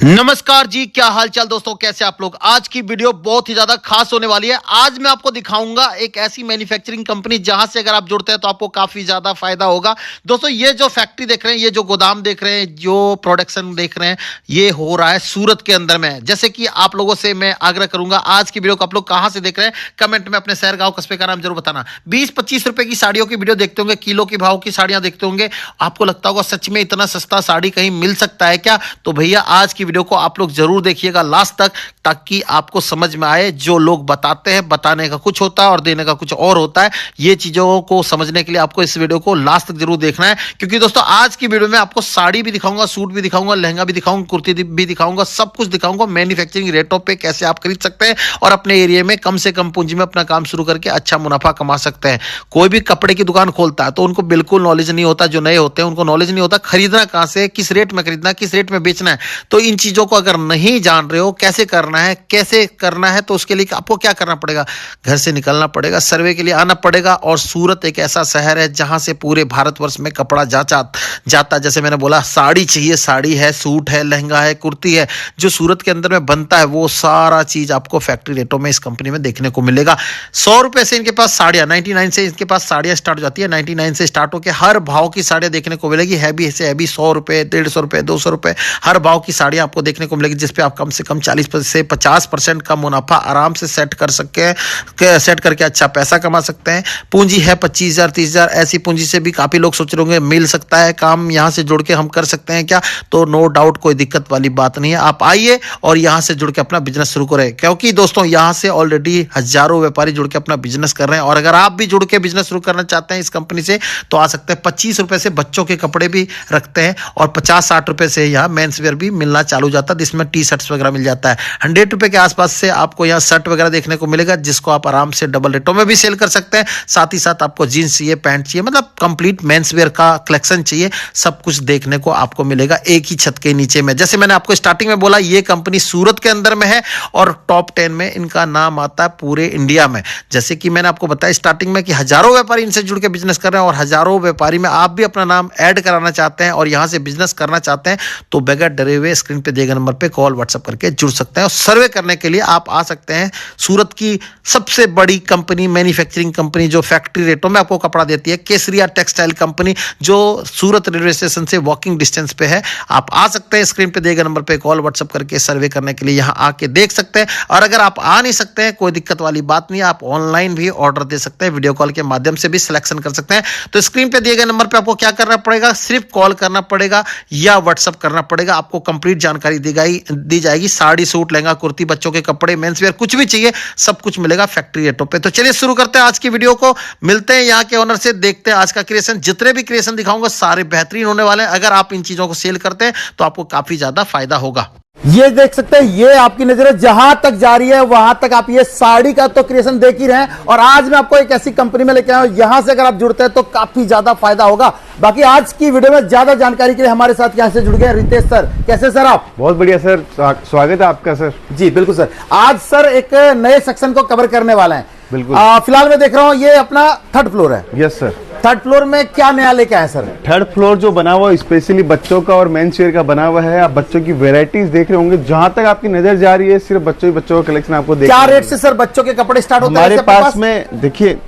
नमस्कार जी, क्या हाल चाल दोस्तों, कैसे आप लोग। आज की वीडियो बहुत ही ज्यादा खास होने वाली है। आज मैं आपको दिखाऊंगा एक ऐसी मैन्युफैक्चरिंग कंपनी जहां से अगर आप जुड़ते हैं तो आपको काफी ज्यादा फायदा होगा। दोस्तों, ये जो फैक्ट्री देख रहे हैं, ये जो गोदाम देख रहे हैं, जो प्रोडक्शन देख रहे हैं, ये हो रहा है सूरत के अंदर में। जैसे कि आप लोगों से मैं आग्रह करूंगा, आज की वीडियो को आप लोग कहां से देख रहे हैं, कमेंट में अपने शहर, गांव, कस्बे का नाम जरूर बताना। 20-25 रुपए की साड़ियों की वीडियो देखते होंगे, किलो के भाव की साड़ियां देखते होंगे, आपको लगता होगा सच में इतना सस्ता साड़ी कहीं मिल सकता है क्या। तो भैया, आज की वीडियो को आप लोग जरूर देखिएगा लास्ट तक, ताकि आपको समझ में आए। जो लोग बताते हैं, बताने का कुछ होता है और देने का कुछ और होता है। ये चीजों को समझने के लिए आपको इस वीडियो को लास्ट तक जरूर देखना है, क्योंकि दोस्तों आज की वीडियो में आपको साड़ी भी दिखाऊंगा, सूट भी दिखाऊंगा, लहंगा भी दिखाऊंगा, कुर्ती भी दिखाऊंगा, सब कुछ दिखाऊंगा। मैन्युफैक्चरिंग रेटों पे कैसे आप खरीद सकते हैं और अपने एरिया में कम से कम पूंजी में अपना काम शुरू करके अच्छा मुनाफा कमा सकते हैं। कोई भी कपड़े की दुकान खोलता है तो उनको बिल्कुल नॉलेज नहीं होता। जो नए होते हैं उनको नॉलेज नहीं होता खरीदना कहां से, किस रेट में खरीदना, किस रेट में बेचना है। तो इन चीजों को अगर नहीं जान रहे हो, कैसे करना है, तो उसके लिए आपको क्या करना पड़ेगा, घर से निकलना पड़ेगा, सर्वे के लिए आना पड़ेगा। और सूरत एक ऐसा शहर है जहां से पूरे भारतवर्ष में कपड़ा जाता। जैसे मैंने बोला, साड़ी चाहिए, साड़ी है, सूट है, लहंगा है, कुर्ती है, जो सूरत के अंदर में बनता है, वो सारा चीज आपको फैक्ट्री रेटों में इस कंपनी में देखने को मिलेगा। 100 रुपए से इनके पास साड़ियां, 99 से इनके पास साड़ियां स्टार्ट हो जाती है। 99 से स्टार्ट होकर हर भाव की साड़ियां देखने को मिलेगी। हैवी से हैवी 100 रुपए, 150 रुपए, 200 रुपए, हर भाव की साड़ियां आपको देखने को मिलेगी, जिसपे आप कम से कम 40 से 50% का मुनाफा आराम से सेट कर सकते हैं, सेट करके अच्छा पैसा कमा सकते हैं। पूंजी है 25,000, 30,000, ऐसी पूंजी से भी काफी लोग सोच रहे होंगे मिल सकता है काम, यहां से जुड़ के हम कर सकते हैं क्या। तो नो डाउट, कोई दिक्कत वाली बात नहीं है। आप आइए और यहां से जुड़ के अपना बिजनेस शुरू करें, क्योंकि दोस्तों यहां से ऑलरेडी हजारों व्यापारी जुड़ के अपना बिजनेस कर रहे हैं। और अगर आप भी जुड़ के बिजनेस शुरू करना चाहते हैं इस कंपनी से, तो आ सकते हैं। 25 रुपए से बच्चों के कपड़े भी रखते हैं और 50-60 रुपए से यहाँ मेंस वेयर भी मिलना चालू जाता है, जिसमें टी शर्ट्स वगैरह मिल जाता है। 100 रुपए के आसपास से आपको यहाँ शर्ट वगैरह देखने को मिलेगा, जिसको आप आराम से डबल रेटों में भी सेल कर सकते हैं। साथ ही साथ आपको जींस चाहिए, पैंट चाहिए, मतलब कंप्लीट मेंस वेयर का कलेक्शन चाहिए, सब कुछ देखने को आपको मिलेगा एक ही छत के नीचे में। जैसे मैंने आपको स्टार्टिंग में बोला, ये कंपनी सूरत के अंदर में है और टॉप 10 में इनका नाम आता है पूरे इंडिया में। जैसे कि मैंने आपको बताया स्टार्टिंग में कि हजारों व्यापारी इनसे जुड़ के बिजनेस कर रहे हैं, और हजारों व्यापारी में आप भी अपना नाम ऐड कराना चाहते हैं और यहां से बिजनेस करना चाहते हैं, तो बगैर डरे हुए स्क्रीन पे दिए गए नंबर पे कॉल, व्हाट्सएप करके जुड़ सकते हैं। और सर्वे करने के लिए आप आ सकते हैं। सूरत की सबसे बड़ी कंपनी, मैन्युफैक्चरिंग कंपनी, जो फैक्ट्री रेटों में आपको कपड़ा देती है, केसरिया टेक्सटाइल कंपनी, जो सूरत रेलवे स्टेशन से वॉकिंग डिस्टेंस पे है। आप आ सकते हैं, स्क्रीन पे दिए गए नंबर पे कॉल, व्हाट्सएप करके सर्वे करने के लिए यहां आके देख सकते हैं। और अगर आप आ नहीं सकते हैं, कोई दिक्कत वाली बात नहीं, आप ऑनलाइन भी ऑर्डर दे सकते हैं, वीडियो कॉल के माध्यम से भी सिलेक्शन कर सकते हैं। तो स्क्रीन पे दिए गए नंबर पे आपको क्या करना पड़ेगा, सिर्फ कॉल करना पड़ेगा या व्हाट्सएप करना पड़ेगा। आपको कंप्लीट जानकारी दी जाएगी। साड़ी, सूट, लहंगा, कुर्ती, बच्चों के कपड़े, मेंस वेयर, कुछ भी चाहिए, सब कुछ मिलेगा फैक्ट्री रेटों पे। तो चलिए शुरू करते हैं आज की वीडियो को। मिलते हैं यहाँ के ओनर से, देखते हैं आज का क्रिएशन। जितने भी क्रिएशन दिखाऊंगा सारे बेहतरीन होने वाले हैं। अगर आप इन चीजों को सेल करते हैं तो आपको काफी ज्यादा फायदा होगा। ये देख सकते हैं, ये आपकी नजरें जहां तक जा रही है वहां तक आप ये साड़ी का तो क्रिएशन देख ही रहे हैं। और आज मैं आपको एक ऐसी कंपनी में लेके आया हूं, यहां से अगर आप जुड़ते हैं तो काफी ज्यादा फायदा होगा। बाकी आज की वीडियो में ज्यादा जानकारी के लिए हमारे साथ यहां से जुड़ गए रितेश सर। कैसे सर आप? बहुत बढ़िया सर, स्वागत है आपका सर। जी बिल्कुल सर। आज सर एक नए सेक्शन को कवर करने वाला है। बिल्कुल। फिलहाल मैं देख रहा हूं ये अपना 3rd फ्लोर है। Yes sir. 3rd फ्लोर में क्या नया लेके आए सर? 3rd फ्लोर जो बना हुआ स्पेशली बच्चों का और मेंस वेयर का बना हुआ है। आप बच्चों की वेराइटीज देख रहे होंगे, जहां तक आपकी नजर जा रही है सिर्फ बच्चों का कलेक्शन आपको देखने क्या रेट से सर बच्चों के कपड़े स्टार्ट होते हैं हमारे पास में? देखिए,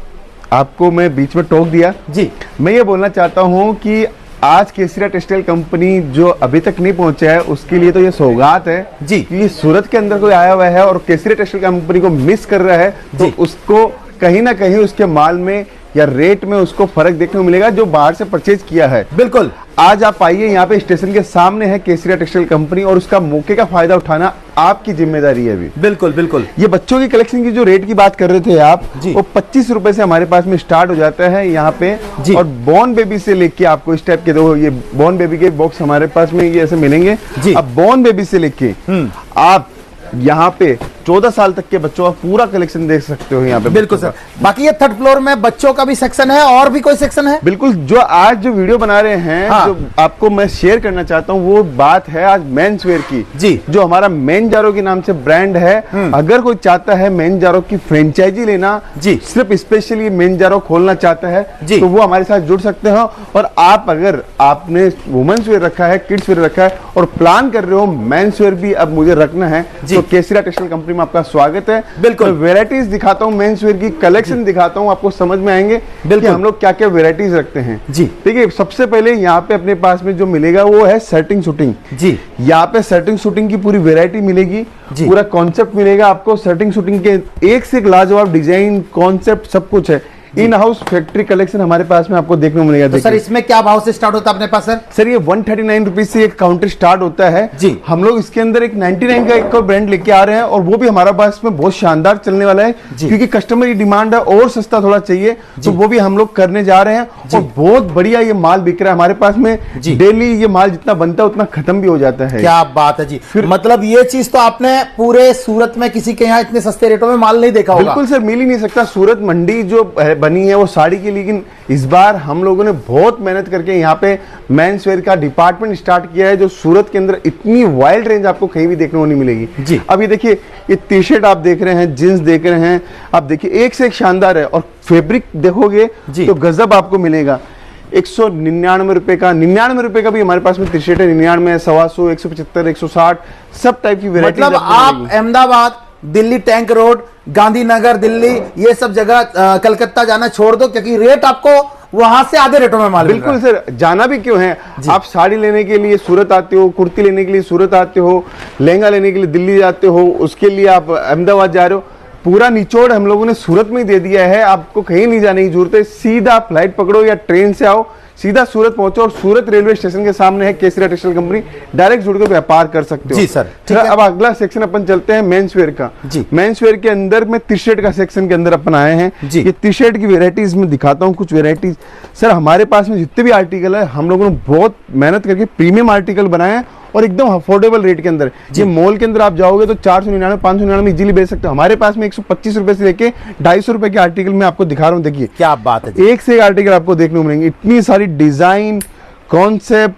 आपको मैं बीच में टोक दिया जी। मैं ये बोलना चाहता हूँ कि आज केसरिया टेक्सटाइल कंपनी जो अभी तक नहीं पहुंचा है, उसके लिए तो ये सौगात है जी कि सूरत के अंदर कोई आया हुआ है और केसरिया टेक्सटाइल कंपनी को मिस कर रहा है, तो उसको कहीं ना कहीं उसके माल में या रेट में उसको फर्क देखने को मिलेगा जो बाहर से परचेज किया है। बिल्कुल। आज आप आइए, यहाँ पे स्टेशन के सामने है केसरिया टेक्सटाइल कंपनी, और उसका मौके का फायदा उठाना आपकी जिम्मेदारी है अभी। बिल्कुल बिल्कुल। ये बच्चों की कलेक्शन की जो रेट की बात कर रहे थे आप, जी। वो 25 रुपए से हमारे पास में स्टार्ट हो जाता है यहाँ पे जी। और बॉर्न बेबी से लेके आपको इस टाइप के दो ये बॉर्न बेबी के बॉक्स हमारे पास में ये ऐसे मिलेंगे जी। अब बॉर्न बेबी से लेके आप यहाँ पे 14 साल तक के बच्चों का पूरा कलेक्शन देख सकते हो यहाँ पे। बिल्कुल सर। बाकी ये थर्ड फ्लोर में बच्चों का भी सेक्शन है और भी कोई सेक्शन है? बिल्कुल, जो आज जो वीडियो बना रहे हैं, हाँ। जो आपको मैं शेयर करना चाहता हूँ वो बात है आज मेंस वेयर की। जी। जो हमारा मेंजारो के नाम से ब्रांड है, अगर कोई चाहता है मेंजारो की फ्रेंचाइजी लेना, जी, सिर्फ स्पेशली मेंजारो खोलना चाहता है, जी, तो वो हमारे साथ जुड़ सकते हो। और आप अगर आपने वुमेन्स वेयर रखा है, किड्स वेयर रखा है और प्लान कर रहे हो मेंस वेयर भी अब मुझे रखना है, तो केसरिया टेक्सटाइल कंपनी में आपका स्वागत है। बिल्कुल। तो वेराइटीज दिखाता हूँ, मेंस वेयर की कलेक्शन दिखाता हूँ, आपको समझ में आएंगे कि हम लोग क्या क्या वेराइटीज रखते हैं। जी, देखिए, सबसे पहले यहाँ पे अपने पास में जो मिलेगा वो है सर्टिंग शूटिंग। जी, यहाँ पे सर्टिंग शूटिंग की पूरी वेरायटी मिलेगी, पूरा कॉन्सेप्ट मिलेगा आपको। सर्टिंग शूटिंग के एक से एक लाजवाब डिजाइन, कॉन्सेप्ट सब कुछ है। इन हाउस फैक्ट्री कलेक्शन हमारे पास में आपको देखने को मिलेगा। तो सर इसमें क्या भाव से स्टार्ट होता है अपने पास? सर ये 139 रुपीज से एक काउंटर स्टार्ट होता है जी। हम लोग इसके अंदर एक 99 का एक ब्रांड लेके आ रहे हैं और वो भी हमारा पास में बहुत शानदार चलने वाला है, क्योंकि कस्टमर की डिमांड है और सस्ता थोड़ा चाहिए, तो वो भी हम लोग करने जा रहे हैं। और बहुत बढ़िया ये माल बिक रहा है हमारे पास में। डेली ये माल जितना बनता है उतना खत्म भी हो जाता है। क्या बात है जी। फिर मतलब ये चीज तो आपने पूरे सूरत में किसी के यहाँ इतने सस्ते रेटों में माल नहीं देखा होगा। बिल्कुल सर, मिल ही नहीं सकता। सूरत मंडी जो बनी है वो साड़ी की, लेकिन इस बार हम लोगों ने बहुत मेहनत करके यहाँ पे मेंस वेयर का डिपार्टमेंट स्टार्ट किया है, जो सूरत के अंदर इतनी वाइल्ड रेंज आपको कहीं भी देखने को नहीं मिलेगी जी। अब ये देखिए, ये टी शर्ट आप देख रहे हैं, जींस देख रहे हैं, आप देखिए एक से एक शानदार है। और फैब्रिक देखोगे तो गजब आपको मिलेगा। 199 रुपए का, 99 रुपए का भी हमारे पास में टी शर्ट है। 99, 125, 175, 160 सब टाइप की वेरायटी। मतलब आप अहमदाबाद, दिल्ली टैंक रोड, गांधीनगर, दिल्ली, ये सब जगह कलकत्ता जाना छोड़ दो, क्योंकि रेट आपको वहां से आधे रेटों में माल। बिल्कुल सर, जाना भी क्यों है, आप साड़ी लेने के लिए सूरत आते हो, कुर्ती लेने के लिए सूरत आते हो, लहंगा लेने के लिए दिल्ली जाते हो, उसके लिए आप अहमदाबाद जा रहे हो। पूरा निचोड़ हम लोगों ने सूरत में ही दे दिया है, आपको कहीं नहीं जाने की जरूरत है। सीधा फ्लाइट पकड़ो या ट्रेन से आओ, सीधा सूरत पहुंचो और सूरत रेलवे स्टेशन के सामने है केसरिया टेक्सटाइल कंपनी, डायरेक्ट जुड़कर व्यापार कर सकते हो। जी सर, ठीक है। अब अगला सेक्शन अपन चलते हैं मेंस वेयर का। जी। मेंस वेयर के अंदर में टी शर्ट का सेक्शन के अंदर अपन आए हैं। ये टी शर्ट की वेराइटीज में दिखाता हूँ कुछ वेराइटीज। सर हमारे पास में जितने भी आर्टिकल है, हम लोगों ने बहुत मेहनत करके प्रीमियम आर्टिकल बनाए हैं और एकदम अफोर्डेबल रेट के अंदर। ये मॉल के अंदर आप जाओगे तो 499, 599 में इजीली बेच सकते हो। हमारे पास में 125 रुपए से लेके 250 रुपए के आर्टिकल में आपको दिखा रहा हूँ। देखिए क्या बात है, एक से एक आर्टिकल आपको देखने को मिलेंगे। इतनी सारी डिजाइन, कॉन्सेप्ट,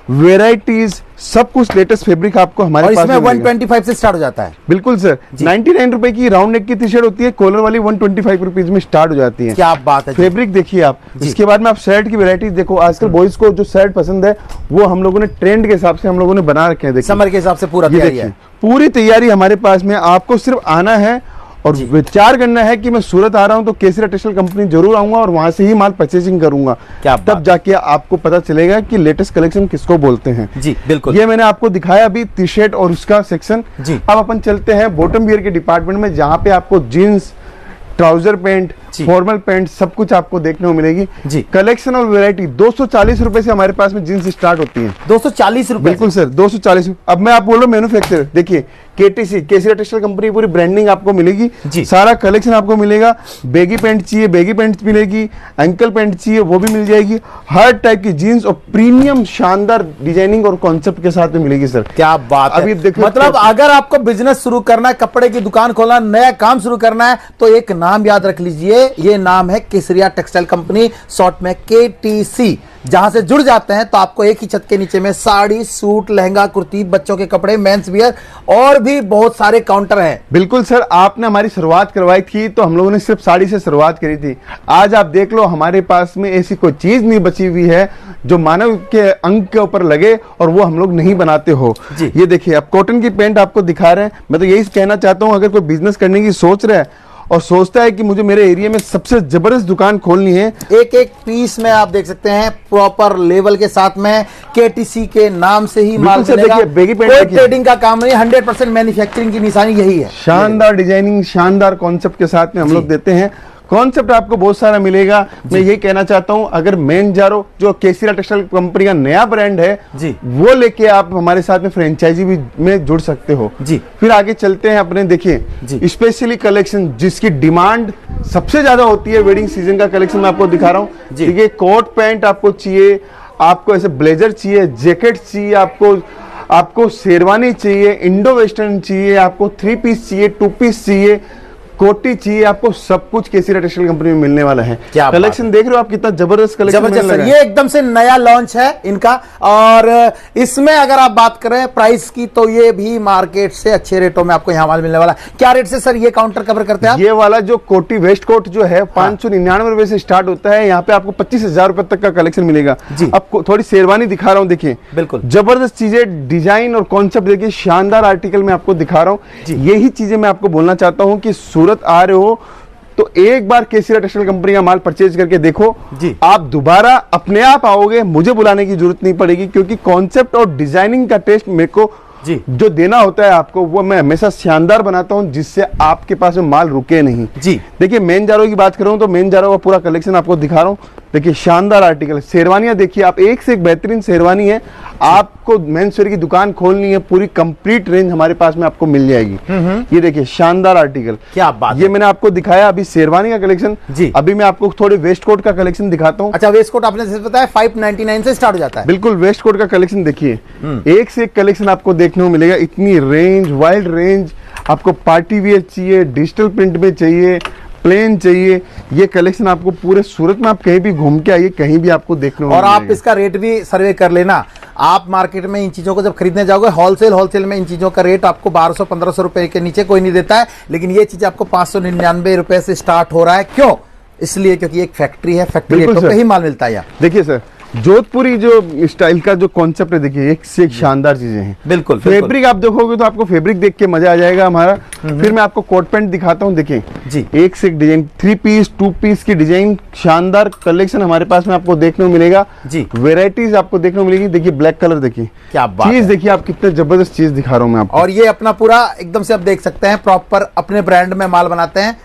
वेराइटीज, सब कुछ लेटेस्ट फैब्रिक आपको हमारे पास में 125 से स्टार्ट हो जाता है। बिल्कुल सर, 99 रुपए की राउंड नेक की टी शर्ट होती है, कॉलर वाली 125 रुपीज में स्टार्ट हो जाती है। क्या बात है। फैब्रिक देखिए आप। इसके बाद में आप शर्ट की वेराइटीज देखो। आजकल बॉयज को जो शर्ट पसंद है वो हम लोगों ने ट्रेंड के हिसाब से हम लोगों ने बना रखे हैं। देखिए समर के हिसाब से पूरा तैयारी है। पूरी तैयारी हमारे पास में। आपको सिर्फ आना है और विचार करना है कि मैं सूरत आ रहा हूं तो केसरिया टेक्सटाइल कंपनी जरूर आऊंगा और वहां से ही माल परचेसिंग करूंगा। तब जाके आपको पता चलेगा कि लेटेस्ट कलेक्शन किसको बोलते हैं। जी बिल्कुल। ये मैंने आपको दिखाया अभी टी शर्ट और उसका सेक्शन। अब अपन चलते हैं बॉटम वियर के डिपार्टमेंट में, जहां पे आपको jeans, trouser pant, formal pant सब कुछ आपको देखने को मिलेगी। जी। कलेक्शन और वैरायटी 240 रुपए से हमारे पास में जींस स्टार्ट होती है। 240 रुपए? बिल्कुल सर, 240। अब मैं आप बोल रहा हूँ मैन्युफैक्चरर, देखिए केटीसी, केसरिया टेक्सटाइल कंपनी, पूरी ब्रांडिंग आपको मिलेगी। सारा कलेक्शन आपको मिलेगा। बेगी पैंट चाहिए, बेगी पैंट मिलेगी। एंकल पैंट चाहिए, वो भी मिल जाएगी। हर टाइप की जीन्स और प्रीमियम शानदार डिजाइनिंग और कॉन्सेप्ट के साथ में मिलेगी सर। क्या बात है। अभी देखो, मतलब अगर आपको बिजनेस शुरू करना है, कपड़े की दुकान खोलना, नया काम शुरू करना है, तो एक नाम याद रख लीजिए। ये नाम है केसरिया टेक्सटाइल कंपनी, शॉर्ट में KTC। जहां से जुड़ जाते हैं तो आपको एक ही छत के नीचे में साड़ी, सूट, लहंगा, कुर्ती, बच्चों के कपड़े, मेंस वियर और भी बहुत सारे काउंटर हैं। बिल्कुल सर, आपने हमारी शुरुआत करवाई थी तो हम लोगों ने सिर्फ साड़ी से शुरुआत करी थी। आज आप देख लो, हमारे पास में ऐसी कोई चीज नहीं बची हुई है जो मानव के अंग के ऊपर लगे और वो हम लोग नहीं बनाते हो। ये देखिए, अब कॉटन की पैंट आपको दिखा रहे हैं। मैं तो यही कहना चाहता हूं, अगर कोई बिजनेस करने की सोच रहा है और सोचता है कि मुझे मेरे एरिया में सबसे जबरदस्त दुकान खोलनी है, एक एक पीस में आप देख सकते हैं प्रॉपर लेवल के साथ में KTC के नाम से ही माल मिलेगा। कोई ट्रेडिंग का काम नहीं, 100% मैन्युफैक्चरिंग की निशानी यही है। शानदार डिजाइनिंग, शानदार कॉन्सेप्ट के साथ में हम लोग देते हैं। कॉन्सेप्ट आपको बहुत सारा मिलेगा। मैं यही कहना चाहता हूं, अगर मेंजारो जो केसरिया टेक्सटाइल कंपनी का नया ब्रांड है वो लेके आप हमारे साथ में फ्रेंचाइजी भी में जुड़ सकते हो। फिर आगे चलते हैं अपने। देखिए स्पेशली कलेक्शन जिसकी डिमांड सबसे ज्यादा होती है, वेडिंग सीजन का कलेक्शन मैं आपको दिखा रहा हूँ। देखिए कोट पैंट आपको चाहिए, आपको ऐसे ब्लेजर चाहिए, जैकेट चाहिए, आपको आपको शेरवानी चाहिए, इंडो वेस्टर्न चाहिए, आपको 3 पीस चाहिए, 2 पीस चाहिए, कोटी चाहिए, आपको सब कुछ केसीरा टेक्सटाइल कंपनी में मिलने वाला है। क्या कलेक्शन देख रहे हो आप, कितना जबरदस्त कलेक्शन मिलने लगा है। ये एकदम से नया लॉन्च है इनका, और इसमें अगर आप बात करें प्राइस की तो ये भी मार्केट से अच्छे रेटों में आपको यहाँ माल मिलने वाला है। क्या रेट से सर ये काउंटर कवर करते हैं आप? ये वाला जो कोटी वेस्ट कोट जो है 599 रुपए से स्टार्ट होता है, यहाँ पे आपको 25,000 रुपए तक का कलेक्शन मिलेगा जी। अब थोड़ी शेरवानी दिखा रहा हूँ, देखिए बिल्कुल जबरदस्त चीजें, डिजाइन और कॉन्सेप्ट देखिए, शानदार आर्टिकल मैं आपको दिखा रहा हूँ। यही चीजें मैं आपको बोलना चाहता हूँ कि सूरत आ रहे हो तो एक बार केसीरा टेक्सटाइल कंपनी का माल परचेज करके देखो जी। आप दोबारा अपने आप आओगे, मुझे बुलाने की जरूरत नहीं पड़ेगी, क्योंकि कॉन्सेप्ट और डिजाइनिंग का टेस्ट मेरे को जी जो देना होता है आपको, वो मैं हमेशा शानदार बनाता हूं, जिससे आपके पास में माल रुके नहीं जी। देखिए मेन जारो की बात करूं तो मेन जारो का पूरा कलेक्शन आपको दिखा रहा हूं। देखिए शानदार आर्टिकल, शेरवानियां देखिए आप, एक से एक बेहतरीन शेरवानी है। आपको मेंस वेयर की दुकान खोलनी है, पूरी कंप्लीट रेंज हमारे पास में आपको मिल जाएगी। ये देखिए शानदार आर्टिकल, क्या बात ये मैंने आपको दिखाया अभी शेरवानी का कलेक्शन जी। अभी मैं आपको थोड़े वेस्ट कोट का कलेक्शन दिखाता हूँ। अच्छा, वेस्ट कोट आपने जैसे बताया 599 से स्टार्ट हो जाता है। बिल्कुल, वेस्ट कोट का कलेक्शन देखिए, एक से एक कलेक्शन आपको देखने को मिलेगा। इतनी रेंज, वाइड रेंज, आपको पार्टी वियर चाहिए, डिजिटल प्रिंट में चाहिए, प्लेन चाहिए, ये कलेक्शन आपको पूरे सूरत में आप कहीं भी घूम के आइए, कहीं भी आपको देखने को और आप मिलेगा। इसका रेट भी सर्वे कर लेना। आप मार्केट में इन चीजों को जब खरीदने जाओगे, होलसेल में इन चीजों का रेट आपको 1200-1500 रुपए के नीचे कोई नहीं देता है, लेकिन ये चीज आपको 599 रुपए से स्टार्ट हो रहा है। क्यों? इसलिए क्योंकि एक फैक्ट्री है, फैक्ट्री रेटों पे ही माल मिलता है। देखिए सर, जोधपुरी जो स्टाइल का जो कॉन्सेप्ट है, देखिए एक से एक शानदार चीजें हैं। बिल्कुल, फैब्रिक आप देखोगे तो आपको फैब्रिक देख के मजा आ जाएगा हमारा। फिर मैं आपको कोट पैंट दिखाता हूँ, देखिए जी। एक से एक डिजाइन, 3 पीस 2 पीस की डिजाइन, शानदार कलेक्शन हमारे पास में आपको देखने को मिलेगा जी। वेराइटीज आपको देखने को मिलेगी। देखिए ब्लैक कलर, देखिए क्या बात चीज है। देखिए आप, कितने जबरदस्त चीज दिखा रहा हूँ मैं आपको। और ये अपना पूरा एकदम से आप देख सकते हैं, प्रॉपर अपने ब्रांड में माल बनाते हैं।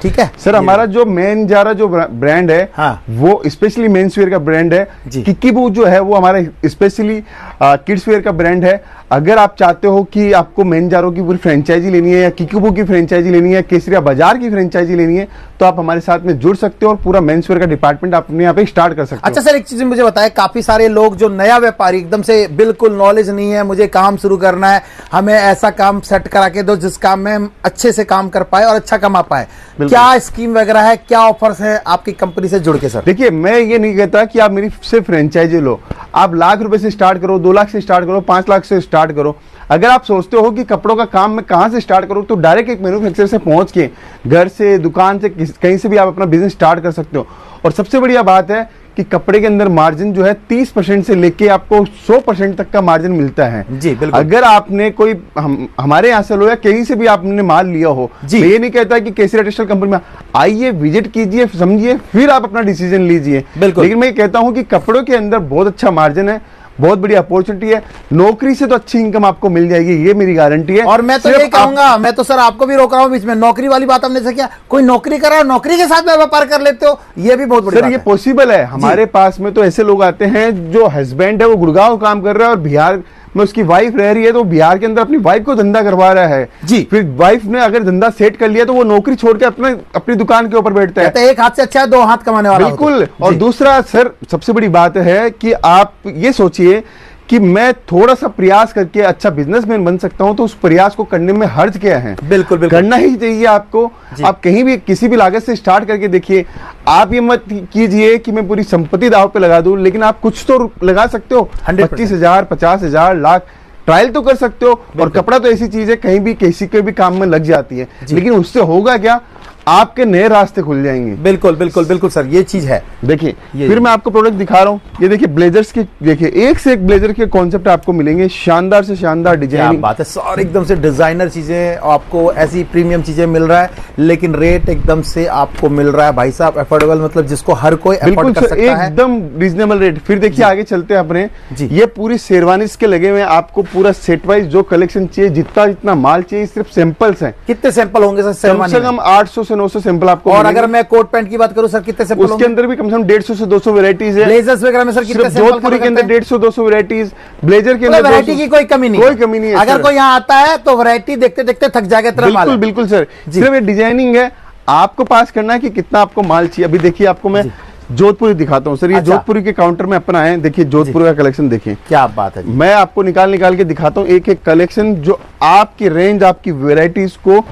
ठीक है सर, हमारा जो मेन जारा जो ब्रांड है, हाँ। वो स्पेशली मेंस वेयर का ब्रांड है। जी। किकीबू जो है वो हमारा स्पेशली किड्स वेयर का ब्रांड है। अगर आप चाहते हो कि आपको मेन जारो की पूरी फ्रेंचाइजी लेनी है, या किकीबू की फ्रेंचाइजी लेनी है, केसरिया बाजार की फ्रेंचाइजी लेनी है, तो आप हमारे साथ में जुड़ सकते हो और पूरा मेंस वेयर का डिपार्टमेंट आप अपने यहाँ पे स्टार्ट कर सकते हो। अच्छा सर, एक चीज मुझे बताएं, काफी सारे लोग जो नया व्यापारी, एकदम से बिल्कुल नॉलेज नहीं है, मुझे काम शुरू करना है, हमें ऐसा काम सेट करा के दो जिस काम में हम अच्छे से काम कर पाए और अच्छा कमा पाए, क्या स्कीम वगैरह है, क्या ऑफर्स है आपकी कंपनी से जुड़ के? सर देखिए, मैं ये नहीं कहता कि आप मेरी सिर्फ फ्रेंचाइजी लो, आप लाख रुपए से स्टार्ट करो, 2 लाख से स्टार्ट करो, 5 लाख से स्टार्ट करो। अगर आप सोचते हो कि कपड़ों का काम मैं कहां से स्टार्ट करूं, तो डायरेक्ट एक मैन्युफैक्चरर से पहुंच के, घर से, दुकान से, कहीं से भी आप अपना बिजनेस स्टार्ट कर सकते हो। और सबसे बढ़िया बात है कि कपड़े के अंदर मार्जिन जो है 30% से लेके आपको 100% तक का मार्जिन मिलता है जी। बिल्कुल। अगर आपने कोई हमारे यहाँ से लो या कहीं से भी आपने माल लिया हो, जी। मैं ये नहीं कहता कि केसरिया टेक्सटाइल कंपनी में आइए, विजिट कीजिए, समझिए, फिर आप अपना डिसीजन लीजिए। बिल्कुल। लेकिन मैं कहता हूं कि कपड़ों के अंदर बहुत अच्छा मार्जिन है, बहुत बड़ी अपॉर्चुनिटी है, नौकरी से तो अच्छी इनकम आपको मिल जाएगी, ये मेरी गारंटी है। और मैं तो ये कहूंगा, मैं तो सर आपको भी रोक रहा हूं बीच में, नौकरी वाली बात हमने से क्या, कोई नौकरी कर रहा है, नौकरी के साथ में व्यापार कर लेते हो, ये भी बहुत बड़ी सर बात ये है। पॉसिबल है। हमारे पास में तो ऐसे लोग आते हैं जो हस्बैंड है वो गुड़गांव काम कर रहा है और बिहार में उसकी वाइफ रह रही है, तो बिहार के अंदर अपनी वाइफ को धंधा करवा रहा है जी। फिर वाइफ ने अगर धंधा सेट कर लिया तो वो नौकरी छोड़ के अपनी दुकान के ऊपर बैठता है। कहते हैं एक हाथ से अच्छा है 2 हाथ कमाने वाला हो तो। बिल्कुल। और दूसरा सर, सबसे बड़ी बात है कि आप ये सोचिए कि मैं थोड़ा सा प्रयास करके अच्छा बिजनेसमैन बन सकता हूं, तो उस प्रयास को करने में हर्ज क्या है? बिल्कुल बिल्कुल करना ही चाहिए आपको। आप कहीं भी किसी भी लागत से स्टार्ट करके देखिए। आप ये मत कीजिए कि मैं पूरी संपत्ति दांव पे लगा दूं, लेकिन आप कुछ तो लगा सकते हो। 25,000, 50,000, लाख ट्रायल तो कर सकते हो। और कपड़ा तो ऐसी चीज है, कहीं भी किसी के भी काम में लग जाती है, लेकिन उससे होगा क्या, आपके नए रास्ते खुल जाएंगे। बिल्कुल बिल्कुल बिल्कुल सर, ये चीज है। देखिए फिर मैं आपको प्रोडक्ट दिखा रहा हूँ, ये देखिए ब्लेजर्स के, देखिए एक से एक ब्लेजर के कॉन्सेप्ट आपको मिलेंगे, शानदार से शानदार डिजाइन। बात है सर, एकदम से डिजाइनर चीजें आपको, ऐसी प्रीमियम चीजें मिल रहा है, लेकिन रेट एकदम से आपको मिल रहा है भाई साहब अफोर्डेबल, मतलब जिसको हर कोई अफोर्ड कर सकता है, एकदम रीजनेबल रेट। फिर देखिए आगे चलते हैं अपने, ये पूरी शेरवानीज के लगे हुए, आपको पूरा सेट वाइज जो कलेक्शन चाहिए, जितना माल चाहिए, सिर्फ सैंपल्स हैं। कितने सैंपल होंगे सर शेरवानी? कम से कम 800 से 900 सैंपल आपको। और अगर मैं कोट पैंट की बात करूं सर, कितने सैंपल उसके होंगे? अंदर भी कम से कम 150 से 200 वेराइटीज है। ब्लेजर्स वगैरह में सर कितने सैंपल? जोधपुरी के अंदर 150-200 वेराइटीज, ब्लेजर के अंदर वैरायटी की कोई कमी नहीं, कोई कमी नहीं है। अगर कोई यहाँ आता है तो वैरायटी देखते देखते थक जाएगा। बिल्कुल बिल्कुल सर, सिर्फ ये डिजाइनिंग है, आपको पास करना है कि कितना आपको माल चाहिए। अभी देखिए आपको मैं जोधपुरी दिखाता हूँ सर। ये अच्छा। जोधपुरी के काउंटर में अपन आए हैं, देखिए जोधपुर का कलेक्शन देखिए। क्या बात है जी। मैं आपको निकाल के दिखाता हूँ एक एक कलेक्शन जो आपकी रेंज, आपकी वेराइटीज को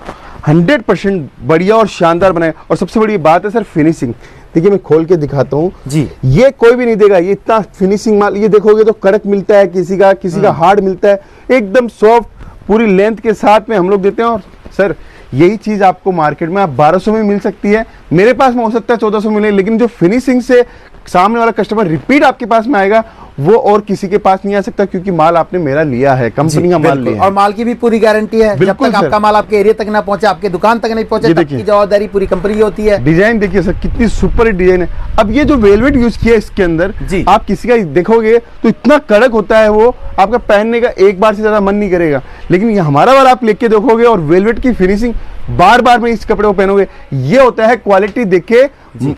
100% बढ़िया और शानदार बनाए। और सबसे बड़ी बात है सर फिनिशिंग। देखिए मैं खोल के दिखाता हूँ जी। ये कोई भी नहीं देगा, ये इतना फिनिशिंग माल। ये देखोगे तो कड़क मिलता है, किसी का हार्ड मिलता है, एकदम सॉफ्ट पूरी लेंथ के साथ में हम लोग देते हैं। और सर यही चीज आपको मार्केट में आप 1200 में मिल सकती है, मेरे पास में हो सकता है 1400 मिले, लेकिन जो फिनिशिंग से सामने वाला कस्टमर रिपीट आपके पास में आएगा वो और किसी के पास नहीं आ सकता, क्योंकि माल आपने मेरा लिया है, कंपनी का माल लिया है। और माल की भी पूरी गारंटी है, जब बिल्कुल तक आपका सर। माल आपके एरिया तक ना पहुंचे, आपके दुकान तक नहीं पहुंचे, ये तब देखिए। की जवाबदारी पूरी कंपनी की होती है। डिजाइन देखिए सर, कितनी सुपर डिजाइन है। अब ये जो वेलवेट यूज किया है इसके अंदर, जी। आप किसी का देखोगे तो इतना कड़क होता है वो, आपका पहनने का एक बार से ज्यादा मन नहीं करेगा। लेकिन ये हमारा वाला आप लेके देखोगे और वेलवेट की फिनिशिंग बार बार में इस कपड़े को पहनोगे, ये होता है क्वालिटी देख के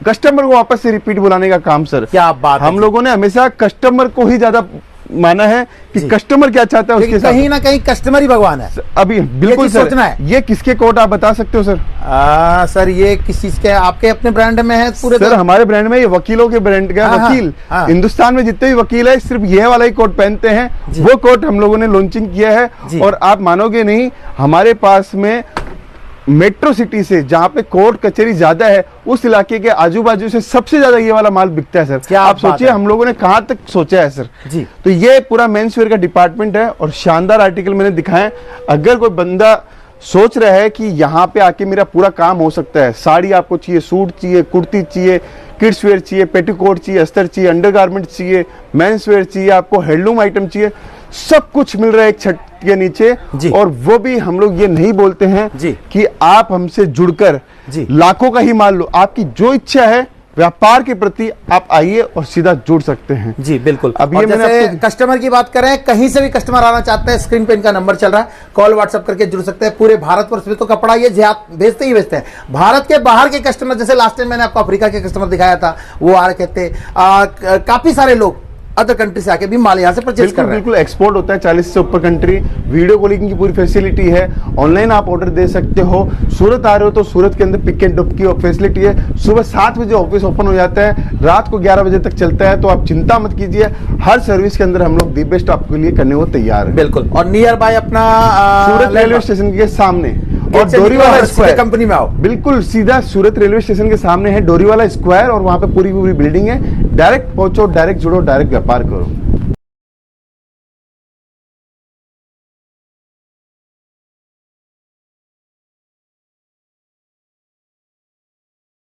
कस्टमर को वापस से रिपीट बुलाने का काम सर। क्या बात है हम जी। लोगों ने हमेशा कस्टमर को ही ज्यादा माना है कि कस्टमर क्या चाहता है उसके लेकिन साथ। कहीं ना कहीं कस्टमर ही भगवान है। अभी बिल्कुल चीज सर, सोचना है। ये किसके कोट आप बता सकते हो सर? सर ये किस चीज के, आपके अपने ब्रांड में है पूरे? सर हमारे ब्रांड में ये वकीलों के ब्रांड का हाँ, वकील, हाँ। हिंदुस्तान में जितने भी वकील है सिर्फ ये वाला ही कोट पहनते हैं। जी। वो कोट हम लोगों ने लॉन्चिंग किया जी। है। और आप मानोगे नहीं, हमारे पास में मेट्रो सिटी से जहाँ पे कोर्ट कचहरी ज्यादा है, उस इलाके के आजू बाजू से सबसे ज्यादा ये वाला माल बिकता है सर। क्या आप बात सोचिए है। हम लोगों ने कहाँ तक सोचा है सर। जी। तो ये पूरा मेंस वेयर का डिपार्टमेंट है और शानदार आर्टिकल मैंने दिखाए। अगर कोई बंदा सोच रहा है कि यहाँ पे आके मेरा पूरा काम हो सकता है, साड़ी आपको चाहिए, सूट चाहिए, कुर्ती चाहिए, किड्स वेयर चाहिए, पेटीकोट चाहिए, अस्तर चाहिए, अंडरगारमेंट चाहिए, मेंस वेयर चाहिए, आपको हैंडलूम आइटम चाहिए, सब कुछ मिल रहा है एक छत के नीचे। जी। और वो भी हम लोग ये नहीं बोलते हैं जी। कि आप हमसे जुड़कर जी। लाखों का ही मान लो, आपकी जो इच्छा है व्यापार के प्रति आप आइए और सीधा जुड़ सकते हैं। जी बिल्कुल। अब और ये मैंने जैसे आपको कस्टमर की बात करें, कहीं से भी कस्टमर आना चाहते हैं, स्क्रीन पे इनका नंबर चल रहा है, कॉल व्हाट्सएप करके जुड़ सकते हैं। पूरे भारतवर्ष में तो कपड़ा ये भेजते ही भेजते हैं। भारत के बाहर के कस्टमर, जैसे लास्ट टाइम मैंने आपको अफ्रीका के कस्टमर दिखाया था, वो आ रहे थे। काफी सारे लोग अदर कंट्री से आके भी माल यहाँ से परचेज कर बिल्कुल रहे हैं। बिल्कुल एक्सपोर्ट होता है 40 से ऊपर कंट्री। वीडियो कॉलिंग की पूरी फैसिलिटी है, ऑनलाइन आप ऑर्डर दे सकते हो। सूरत आ रहे हो तो सूरत के अंदर पिक एंड ड्रॉप की फैसिलिटी है। सुबह 7 बजे ऑफिस ओपन हो जाता है, रात को 11 बजे तक चलता है। तो आप चिंता मत कीजिए, हर सर्विस के अंदर हम लोग दी बेस्ट आपके लिए करने को तैयार है। बिल्कुल। और नियर बाय अपना सूरत रेलवे स्टेशन के सामने और से डोरीवाला निकलो, स्क्वायर सीधे कंपनी में आओ। बिल्कुल सीधा सूरत रेलवे स्टेशन के सामने है डोरीवाला स्क्वायर, और वहां पे पूरी पूरी बिल्डिंग है। डायरेक्ट पहुंचो, डायरेक्ट जुड़ो, डायरेक्ट व्यापार करो।